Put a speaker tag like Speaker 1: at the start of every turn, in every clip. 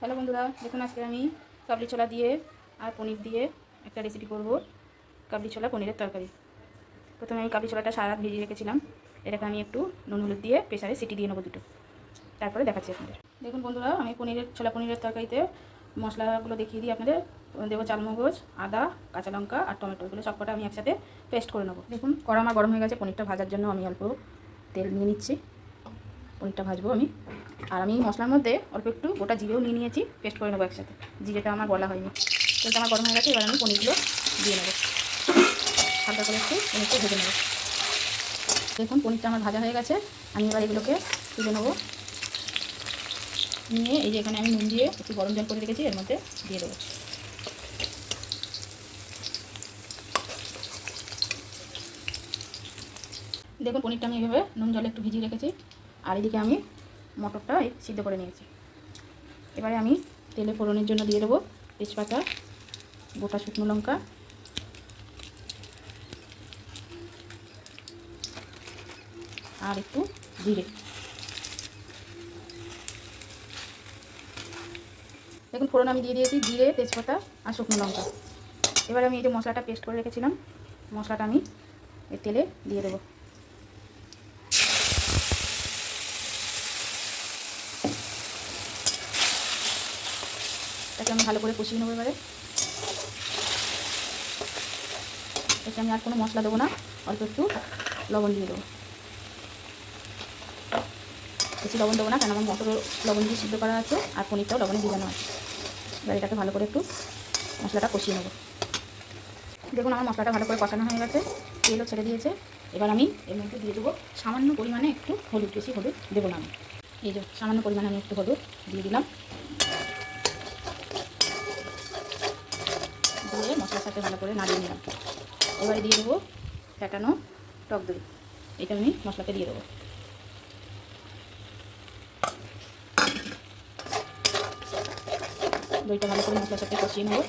Speaker 1: Hello বন্ধুরা, দেখুন আজকে আমি কাবলি ছোলা দিয়ে আর পনির দিয়ে একটা রেসিপি করব। কাবলি ছোলা পনিরের তরকারি। প্রথমে আমি কাবলি ছোলাটা সারা রাত ভিজিয়ে রেখেছিলাম। এটাকে আমি একটু নুন হলুদ দিয়ে প্রেসারে সিটি দিয়ে নেবো দুটো, তারপরে দেখাচ্ছি আপনাদের। দেখুন বন্ধুরা, আমি ছোলা পনিরের তরকারিতে মশলাগুলো দেখিয়ে দিই আপনাদের। দেবো চালমগজ, আদা, কাঁচা লঙ্কা আর টমেটো, এগুলো সবকটা আমি একসাথে পেস্ট করে নেবো। দেখুন কড়া আমার গরম হয়ে গেছে। পনিরটা ভাজার জন্য আমি অল্প তেল নিয়ে নিচ্ছি। পনিরটা ভাজবো আমি। আর আমি মশলার মধ্যে অল্প একটু গোটা জিরেও নিয়ে নিয়েছি, পেস্ট করে নেবো একসাথে। জিরেটা আমার বলা হয়নি। তেলটা আমার গরম হয়ে গেছে, এবার আমি পনিরগুলো দিয়ে নেবো। হালকা করে একটু পনিরটা ভেজে নেবো। দেখুন পনিরটা আমার ভাজা হয়ে গেছে। আমি এবার এগুলোকে তুলে নেবো। নিয়ে এই যে এখানে আমি নুন দিয়ে একটু গরম জল করে রেখেছি, এর মধ্যে দিয়ে দেবো। দেখুন পনিরটা আমি এইভাবে নুন জলে একটু ভিজিয়ে রেখেছি। আর এদিকে আমি মটরটা সিদ্ধ করে নিয়েছি। এবারে আমি তেলে ফোড়নের জন্য দিয়ে দেবো তেজপাতা, গোটা শুকনো লঙ্কা, আর একটু জিরে। দেখুন ফোড়ন আমি দিয়ে দিয়েছি জিরে, তেজপাতা আর শুকনো লঙ্কা। এবারে আমি এই যে মশলাটা পেস্ট করে রেখেছিলাম, মশলাটা আমি এই তেলে দিয়ে দেবো। এটাকে আমি ভালো করে কষিয়ে নেবো। এবারে এতে আমি আর কোনো মশলা দেবো না, অল্প একটু লবণ দিয়ে দেবো। বেশি লবণ দেবো না, কেন আমার মটর লবণ দিয়ে সিদ্ধ করা আছে আর পনিরটাও লবণে ভিজানো আছে। এবার এটাকে ভালো করে একটু মশলাটা কষিয়ে নেবো। দেখুন আমার মশলাটা ভালো করে কষানো হয়ে গেছে, তেলও ছেড়ে দিয়েছে। এবার আমি এর মধ্যে দিয়ে দেবো সামান্য পরিমাণে একটু হলুদ, বেশি হলুদ দেবো না আমি। এই যে সামান্য পরিমাণে আমি একটু হলুদ দিয়ে দিলাম। দিয়ে মশলার সাথে ভালো করে নাড়িয়ে নিলাম। এবারে দিয়ে দেবো ফ্যাটানো টক দই। এটা আমি মশলাতে দিয়ে দেবো। দইটা ভালো করে মশলার সাথে কষিয়ে নেব।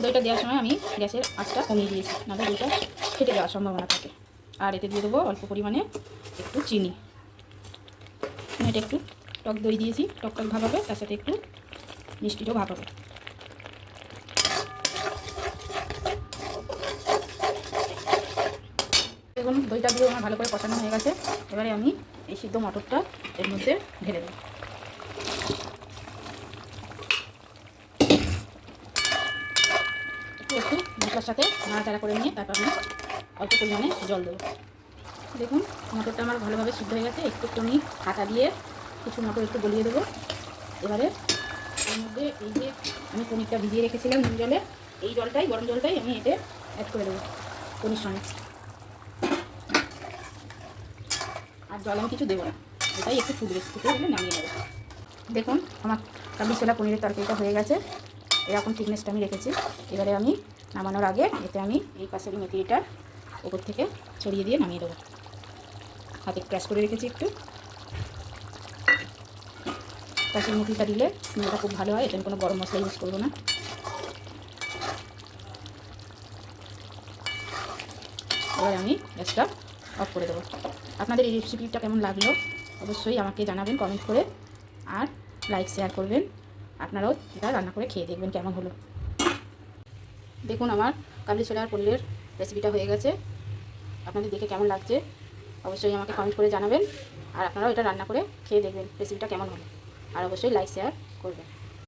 Speaker 1: দইটা দেওয়ার সময় আমি গ্যাসের আঁচটা কমিয়ে দিয়েছি, নাহলে দইটা ফেটে যাওয়ার সম্ভাবনা থাকে। আর এতে দিয়ে দেবো অল্প পরিমাণে একটু চিনি। এটা একটু টক দই দিয়েছি, টক টক ভাব হবে, তার সাথে একটু মিষ্টিটাও ভাব হবে। দেখুন দইটা দিয়ে আমার ভালো করে কষানো হয়ে গেছে। এবারে আমি এই সিদ্ধ মটরটা এর মধ্যে ঢেলে দেবো। একটু মশলার সাথে নাড়াচাড়া করে নিয়ে তারপর আমি অল্প পরিমাণে জল দেবো। দেখুন মটরটা আমার ভালোভাবে সিদ্ধ হয়ে গেছে। একটু আমি হাতা দিয়ে কিছু মটর একটু গলিয়ে দেবো। এবারে এর মধ্যে এই যে আমি পনিরটা ভিজিয়ে রেখেছিলাম নুন জলে, এই জলটাই, গরম জলটাই আমি এতে অ্যাড করে দেবো পনির সঙ্গে। আর জল আমি কিছু দেবো না, এটাই একটু ফুটবে, ফুটে গেলে নামিয়ে নেবো। দেখুন আমার কাবলি ছোলা পনিরের তরকারিটা হয়ে গেছে। এরকম থিকনেসটা আমি রেখেছি। এবারে আমি নামানোর আগে এতে আমি এই পাশের মেথিটা ওপর থেকে ছড়িয়ে দিয়ে নামিয়ে দেবো। হাতে ক্র্যাশ করে রেখেছি একটু। পাশের মেথিটা দিলে স্মেলটা খুব ভালো হয়। এতে আমি কোনো গরম মশলা ইউজ করবো না। এবার আমি গ্যাসটা অফ করে দেবো। আপনাদের এই রেসিপিটা কেমন লাগলো অবশ্যই আমাকে জানাবেন কমেন্ট করে, আর লাইক শেয়ার করবেন। আপনারাও এটা রান্না করে খেয়ে দেখবেন কেমন হলো। দেখুন আমার কাবলি ছোলা আর পনিরের রেসিপিটা হয়ে গেছে। আপনাদের দেখে কেমন লাগছে অবশ্যই আমাকে কমেন্ট করে জানাবেন। আর আপনারাও এটা রান্না করে খেয়ে দেখবেন রেসিপিটা কেমন হলো। আর অবশ্যই লাইক শেয়ার করবেন।